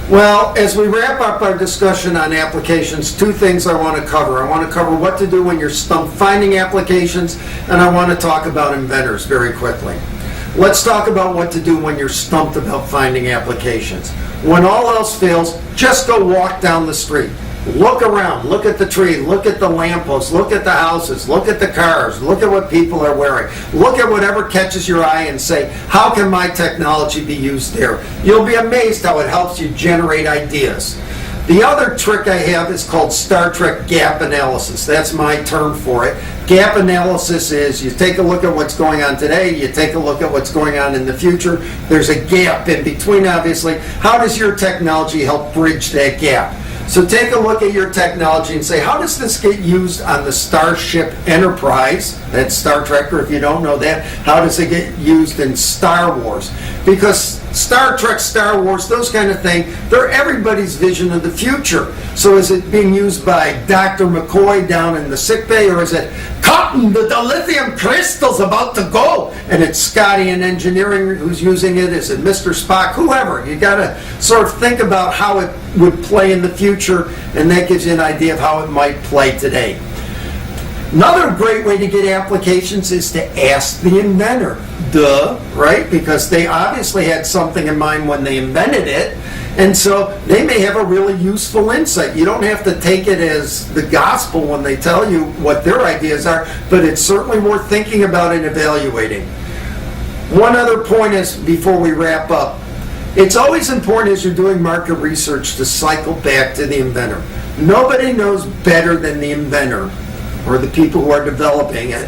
Well, as we wrap up our discussion on applications, two things I want to cover. I want to cover what to do when you're stumped finding applications, and I want to talk about inventors very quickly. Let's talk about what to do when you're stumped about finding applications. When all else fails, just go walk down the street. Look around, look at the tree, look at the lampposts, look at the houses, look at the cars, look at what people are wearing. Look at whatever catches your eye and say, how can my technology be used there? You'll be amazed how it helps you generate ideas. The other trick I have is called Star Trek gap analysis. That's my term for it. Gap analysis is you take a look at what's going on today, you take a look at what's going on in the future. There's a gap in between, obviously. How does your technology help bridge that gap? So take a look at your technology and say, how does this get used on the Starship Enterprise? That's Star Trek, or if you don't know that, how does it get used in Star Wars? Because Star Trek, Star Wars, those kind of things, they're everybody's vision of the future. So is it being used by Dr. McCoy down in the sick bay, or is it, Cotton, the lithium crystal's about to go, and it's Scotty in engineering who's using it? Is it Mr. Spock? Whoever. You got to sort of think about how it would play in the future, and that gives you an idea of how it might play today. Another great way to get applications is to ask the inventor. Duh, right? Because they obviously had something in mind when they invented it, and so they may have a really useful insight. You don't have to take it as the gospel when they tell you what their ideas are, but it's certainly worth thinking about and evaluating. One other point is, before we wrap up, it's always important as you're doing market research to cycle back to the inventor. Nobody knows better than the inventor, or the people who are developing it,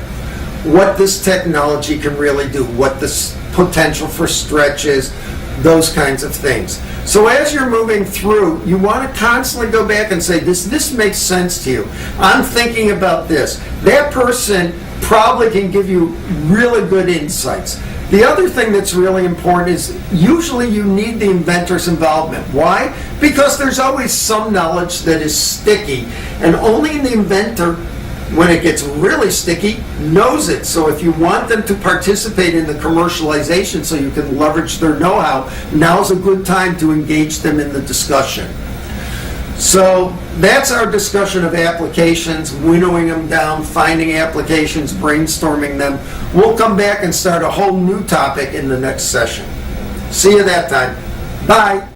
what this technology can really do, what the potential for stretch is, those kinds of things. So as you're moving through, you want to constantly go back and say, this makes sense to you. I'm thinking about this. That person probably can give you really good insights. The other thing that's really important is usually you need the inventor's involvement. Why? Because there's always some knowledge that is sticky, and only the inventor, when it gets really sticky, knows it. So if you want them to participate in the commercialization so you can leverage their know-how, now's a good time to engage them in the discussion. So that's our discussion of applications, winnowing them down, finding applications, brainstorming them. We'll come back and start a whole new topic in the next session. See you that time. Bye.